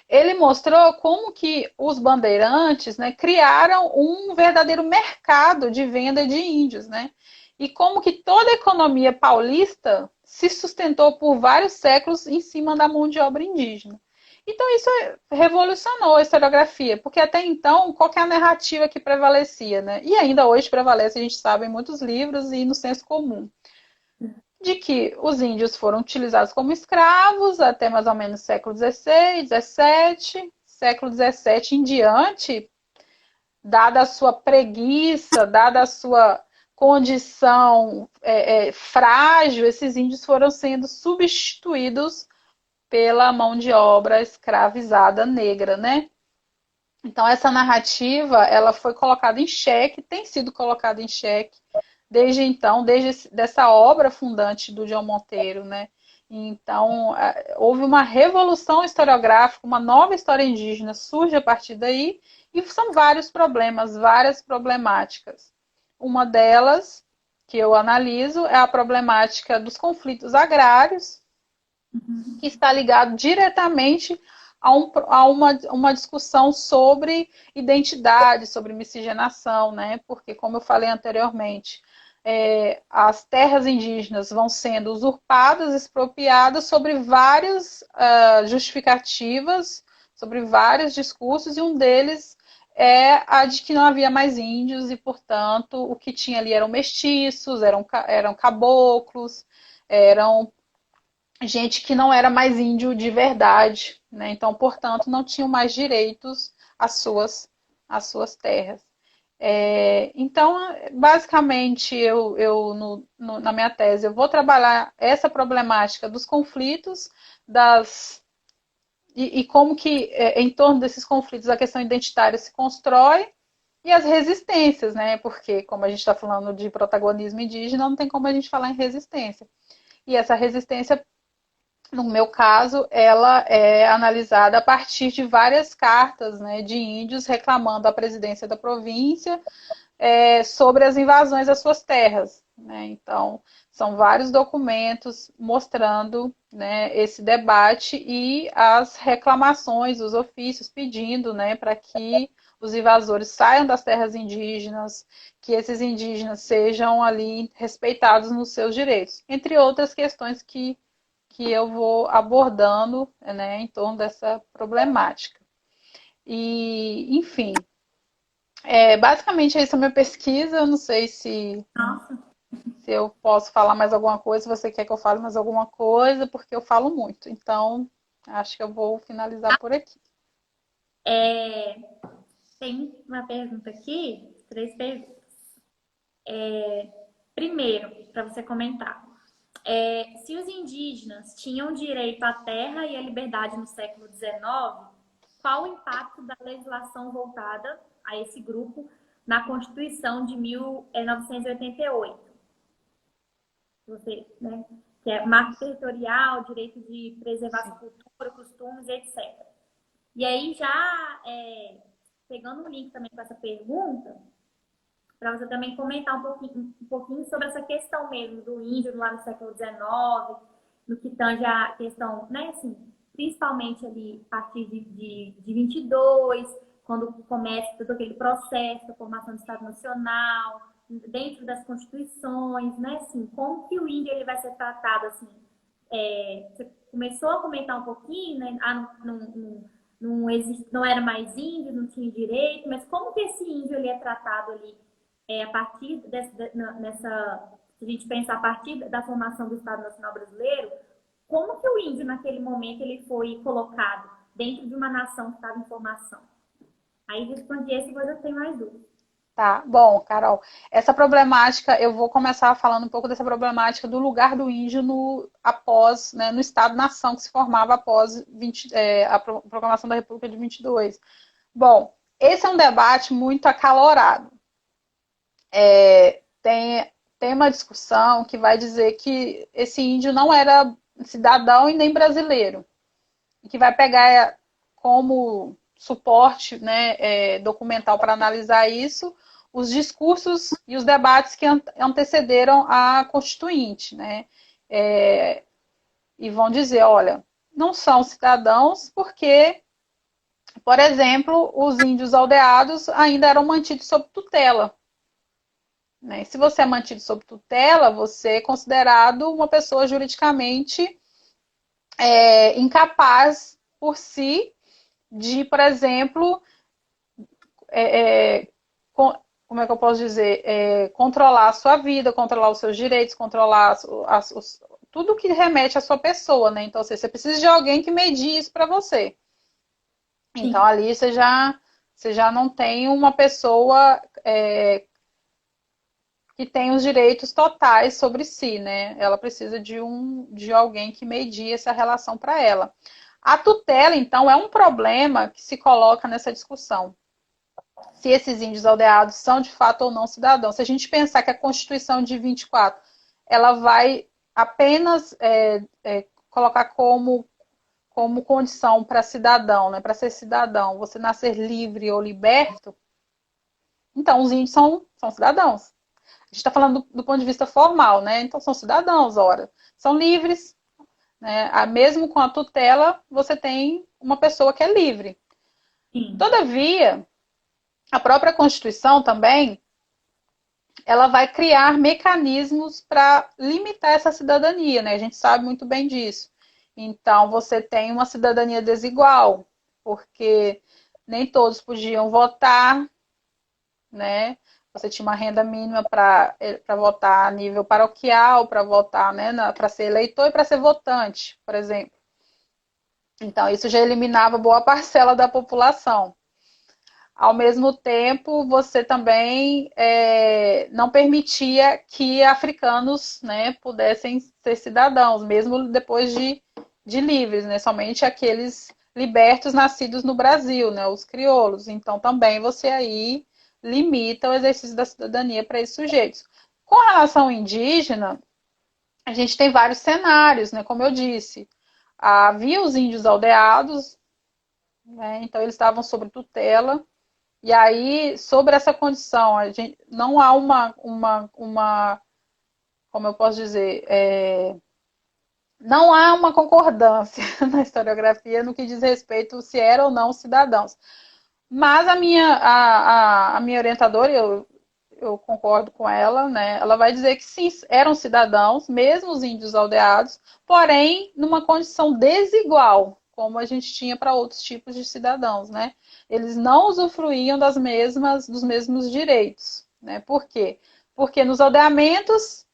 Ele mostrou como que os bandeirantes, né, criaram um verdadeiro mercado de venda de índios, né? E como que toda a economia paulista se sustentou por vários séculos em cima da mão de obra indígena. Então isso revolucionou a historiografia, porque até então, qual que é a narrativa que prevalecia, né? E ainda hoje prevalece, a gente sabe, em muitos livros e no senso comum, de que os índios foram utilizados como escravos até mais ou menos século XVI, XVII, século XVII em diante, dada a sua preguiça, dada a sua condição frágil, esses índios foram sendo substituídos pela mão de obra escravizada negra, né? Então essa narrativa, ela foi colocada em xeque, tem sido colocada em xeque desde então, desde dessa obra fundante do João Monteiro, né? Então houve uma revolução historiográfica, uma nova história indígena surge a partir daí, e são vários problemas, várias problemáticas. Uma delas que eu analiso é a problemática dos conflitos agrários, que está ligado diretamente a uma discussão sobre identidade, sobre miscigenação, né? Porque, como eu falei anteriormente, as terras indígenas vão sendo usurpadas, expropriadas sobre várias justificativas, sobre vários discursos, e um deles é a de que não havia mais índios e, portanto, o que tinha ali eram mestiços, eram caboclos, eram gente que não era mais índio de verdade, né? Então, portanto, não tinham mais direitos às suas terras. Então, basicamente, na minha tese, eu vou trabalhar essa problemática dos conflitos, e como que, em torno desses conflitos, a questão identitária se constrói, e as resistências, né? Porque, como a gente está falando de protagonismo indígena, não tem como a gente falar em resistência. E essa resistência, no meu caso, ela é analisada a partir de várias cartas, né, de índios reclamando à presidência da província sobre as invasões às suas terras. Né? Então, são vários documentos mostrando, né, esse debate e as reclamações, os ofícios pedindo, né, para que os invasores saiam das terras indígenas, que esses indígenas sejam ali respeitados nos seus direitos, entre outras questões que eu vou abordando, né, em torno dessa problemática. E, enfim, basicamente essa é a minha pesquisa. Eu não sei Nossa. se eu posso falar mais alguma coisa, se você quer que eu fale mais alguma coisa, porque eu falo muito. Então, acho que eu vou finalizar por aqui. Tem uma pergunta aqui, três perguntas. Primeiro, para você comentar, se os indígenas tinham direito à terra e à liberdade no século XIX, qual o impacto da legislação voltada a esse grupo na Constituição de 1988? Você, né, que é marco territorial, direito de preservar a cultura, costumes, etc. E aí, já pegando um link também com essa pergunta, para você também comentar um pouquinho sobre essa questão mesmo do índio lá no século XIX, no que tange a questão, né, assim, principalmente ali a partir de 22, quando começa todo aquele processo da formação do Estado Nacional, dentro das constituições, né, assim, como que o índio ele vai ser tratado, assim, você começou a comentar um pouquinho, né, não era mais índio, não tinha direito, mas como que esse índio ele é tratado ali a partir se a gente pensar a partir da formação do Estado Nacional Brasileiro, como que o índio naquele momento ele foi colocado dentro de uma nação que estava em formação? Aí respondi esse, depois eu tenho mais dúvidas. Tá, bom, Carol, essa problemática, eu vou começar falando um pouco dessa problemática do lugar do índio após, né, no Estado-nação que se formava após a proclamação da República de 22. Bom, esse é um debate muito acalorado. Tem uma discussão que vai dizer que esse índio não era cidadão e nem brasileiro, e que vai pegar como suporte, né, documental para analisar isso, os discursos e os debates que antecederam a Constituinte, né? E vão dizer, olha, não são cidadãos porque, por exemplo, os índios aldeados ainda eram mantidos sob tutela. Né? Se você é mantido sob tutela, você é considerado uma pessoa juridicamente incapaz por si de, por exemplo, como é que eu posso dizer, controlar a sua vida, controlar os seus direitos, controlar tudo que remete à sua pessoa, né? Então, você precisa de alguém que medie isso para você. Então, Sim. ali você já não tem uma pessoa que tem os direitos totais sobre si, né? Ela precisa de alguém que medie essa relação para ela. A tutela, então, é um problema que se coloca nessa discussão. Se esses índios aldeados são de fato ou não cidadãos. Se a gente pensar que a Constituição de 24 ela vai apenas colocar como condição para cidadão, né? Para ser cidadão, você nascer livre ou liberto, então os índios são cidadãos. A gente está falando do ponto de vista formal, né? Então são cidadãos, ora, são livres, né? Mesmo com a tutela, você tem uma pessoa que é livre. Sim. Todavia, a própria Constituição também, ela vai criar mecanismos para limitar essa cidadania, né? A gente sabe muito bem disso. Então, você tem uma cidadania desigual, porque nem todos podiam votar, né? Você tinha uma renda mínima para votar a nível paroquial, para votar, né, para ser eleitor e para ser votante, por exemplo. Então, isso já eliminava boa parcela da população. Ao mesmo tempo, você também não permitia que africanos, né, pudessem ser cidadãos, mesmo depois de livres, né? Somente aqueles libertos nascidos no Brasil, né, os crioulos. Então, também você aí limita o exercício da cidadania para esses sujeitos. Com relação ao indígena, a gente tem vários cenários, né? Como eu disse, havia os índios aldeados, né? Então eles estavam sob tutela. E aí, sobre essa condição, a gente, não há como eu posso dizer, não há uma concordância na historiografia no que diz respeito se eram ou não cidadãos. Mas a minha orientadora, eu concordo com ela, né? Ela vai dizer que sim, eram cidadãos, mesmo os índios aldeados, porém numa condição desigual, como a gente tinha para outros tipos de cidadãos, né? Eles não usufruíam dos mesmos direitos, né? Por quê? Porque nos aldeamentos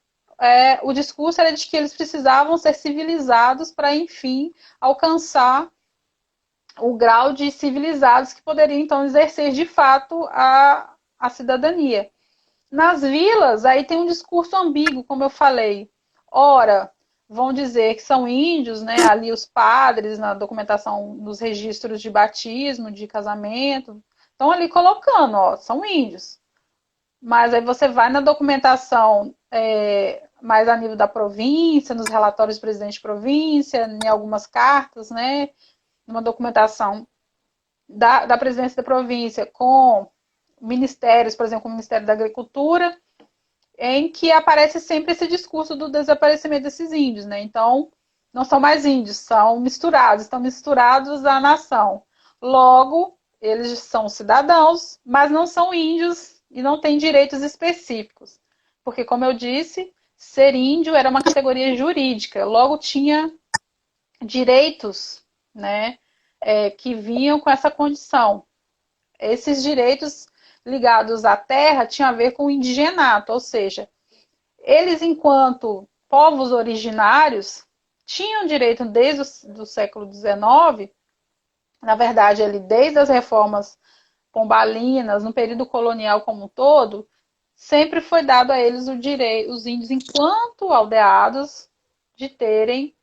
o discurso era de que eles precisavam ser civilizados para, enfim, alcançar o grau de civilizados que poderiam, então, exercer de fato a cidadania. Nas vilas, aí tem um discurso ambíguo, como eu falei. Ora, vão dizer que são índios, né? Ali os padres, na documentação dos registros de batismo, de casamento, estão ali colocando, ó, são índios. Mas aí você vai na documentação mais a nível da província, nos relatórios do presidente de província, em algumas cartas, né? Numa documentação da presidência da província com ministérios, por exemplo, com o Ministério da Agricultura, em que aparece sempre esse discurso do desaparecimento desses índios, né? Então, não são mais índios, são misturados, estão misturados à nação. Logo, eles são cidadãos, mas não são índios e não têm direitos específicos. Porque, como eu disse, ser índio era uma categoria jurídica, logo tinha direitos, né, que vinham com essa condição. Esses direitos ligados à terra tinham a ver com o indigenato, ou seja, eles, enquanto povos originários, tinham direito desde o século XIX, na verdade, ali, desde as reformas pombalinas, no período colonial como um todo, sempre foi dado a eles o direito, os índios, enquanto aldeados, de terem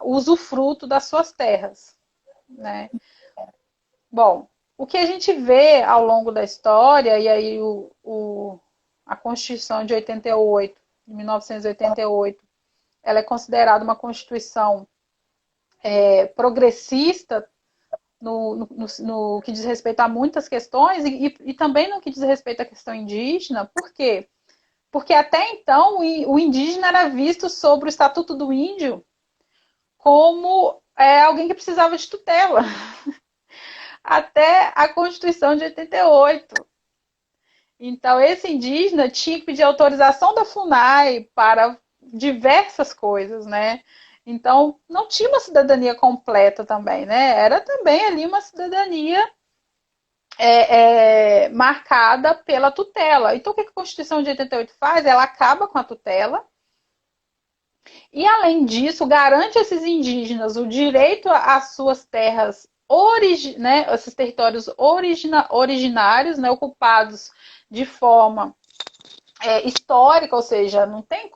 o usufruto das suas terras, né? Bom, o que a gente vê ao longo da história, e aí a Constituição de 88, de 1988, ela é considerada uma Constituição progressista no que diz respeito a muitas questões e também no que diz respeito à questão indígena. Por quê? Porque até então o indígena era visto sobre o Estatuto do Índio como alguém que precisava de tutela, até a Constituição de 88. Então, esse indígena tinha que pedir autorização da FUNAI para diversas coisas, né? Então, não tinha uma cidadania completa também, né? Era também ali uma cidadania marcada pela tutela. Então, o que a Constituição de 88 faz? Ela acaba com a tutela e, além disso, garante a esses indígenas o direito às suas terras, né, esses territórios originários, né, ocupados de forma histórica, ou seja, não tem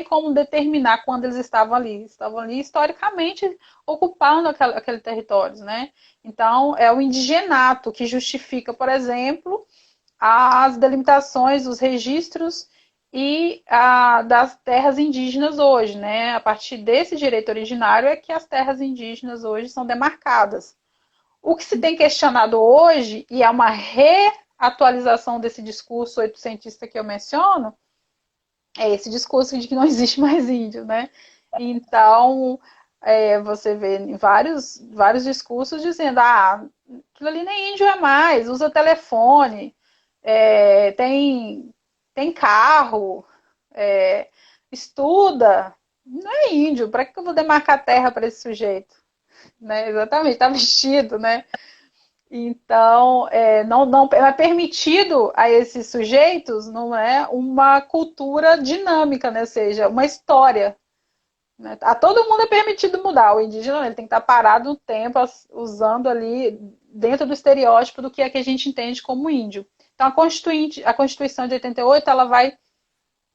como determinar quando eles estavam ali. Estavam ali historicamente ocupando aquele território, né? Então, é o indigenato que justifica, por exemplo, as delimitações, os registros das terras indígenas hoje, né? A partir desse direito originário é que as terras indígenas hoje são demarcadas. O que se tem questionado hoje, e é uma reatualização desse discurso oitocentista que eu menciono, é esse discurso de que não existe mais índio, né? Então, você vê vários discursos dizendo, aquilo ali nem índio é mais, usa telefone, tem carro, estuda, não é índio, para que eu vou demarcar terra para esse sujeito? Né? Exatamente, está vestido, né? Então, não é permitido a esses sujeitos, não é uma cultura dinâmica, né? Ou seja, uma história. Né? A todo mundo é permitido mudar. O indígena ele tem que estar parado no tempo, usando ali dentro do estereótipo do que é que a gente entende como índio. Então, a Constituição de 88, ela vai,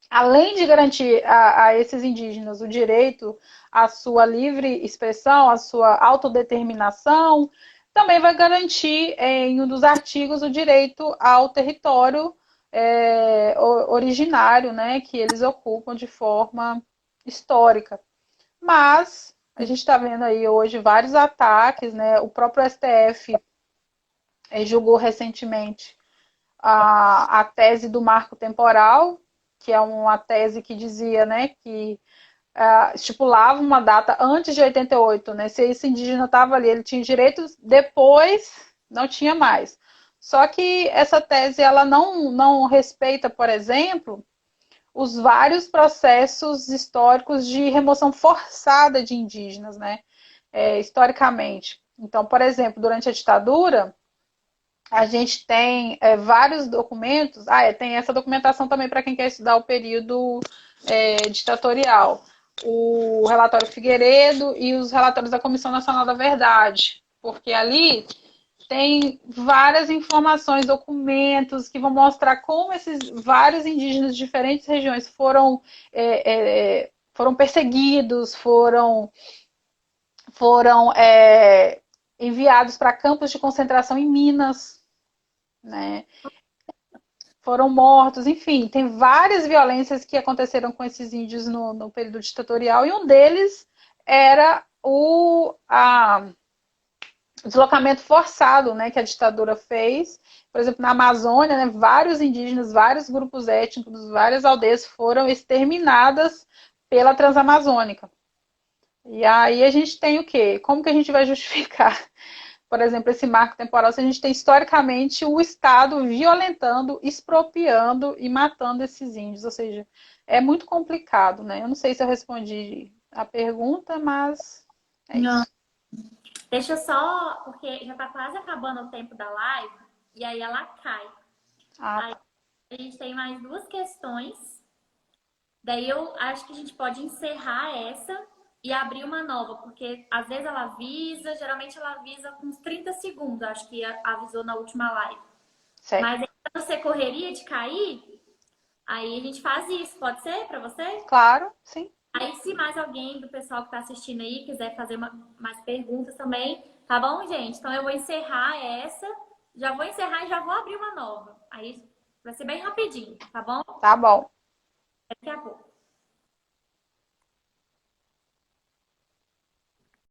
além de garantir a esses indígenas o direito à sua livre expressão, à sua autodeterminação, também vai garantir em um dos artigos o direito ao território originário, né, que eles ocupam de forma histórica. Mas a gente está vendo aí hoje vários ataques, né? O próprio STF julgou recentemente a tese do marco temporal, que é uma tese que dizia, né, que estipulava uma data antes de 88, né? Se esse indígena estava ali, ele tinha direitos, depois não tinha mais. Só que essa tese ela não respeita, por exemplo, os vários processos históricos de remoção forçada de indígenas, né? Historicamente. Então, por exemplo, durante a ditadura, a gente tem vários documentos. Tem essa documentação também para quem quer estudar o período ditatorial. O relatório Figueiredo e os relatórios da Comissão Nacional da Verdade. Porque ali tem várias informações, documentos que vão mostrar como esses vários indígenas de diferentes regiões foram perseguidos, foram enviados para campos de concentração em Minas, né? Foram mortos, enfim, tem várias violências que aconteceram com esses índios no período ditatorial, e um deles era o deslocamento forçado, né, que a ditadura fez. Por exemplo, na Amazônia, né, vários indígenas, vários grupos étnicos, várias aldeias foram exterminadas pela Transamazônica. E aí a gente tem o quê? Como que a gente vai justificar, por exemplo, esse marco temporal se a gente tem historicamente o Estado violentando, expropriando e matando esses índios? Ou seja, é muito complicado, né? Eu não sei se eu respondi a pergunta, mas é Não. isso. Deixa eu só, porque já tá quase acabando o tempo da live, e aí ela cai. Aí Tá. a gente tem mais duas questões. Daí eu acho que a gente pode encerrar essa e abrir uma nova, porque às vezes ela avisa, geralmente ela avisa com uns 30 segundos, acho que avisou na última live. Certo. Mas aí, pra você correria de cair, aí a gente faz isso, pode ser para você? Claro, sim. Aí, se mais alguém do pessoal que está assistindo aí quiser fazer mais perguntas também, tá bom, gente? Então, eu vou encerrar essa, já vou encerrar e já vou abrir uma nova. Aí, vai ser bem rapidinho, tá bom? Tá bom. Daqui a pouco.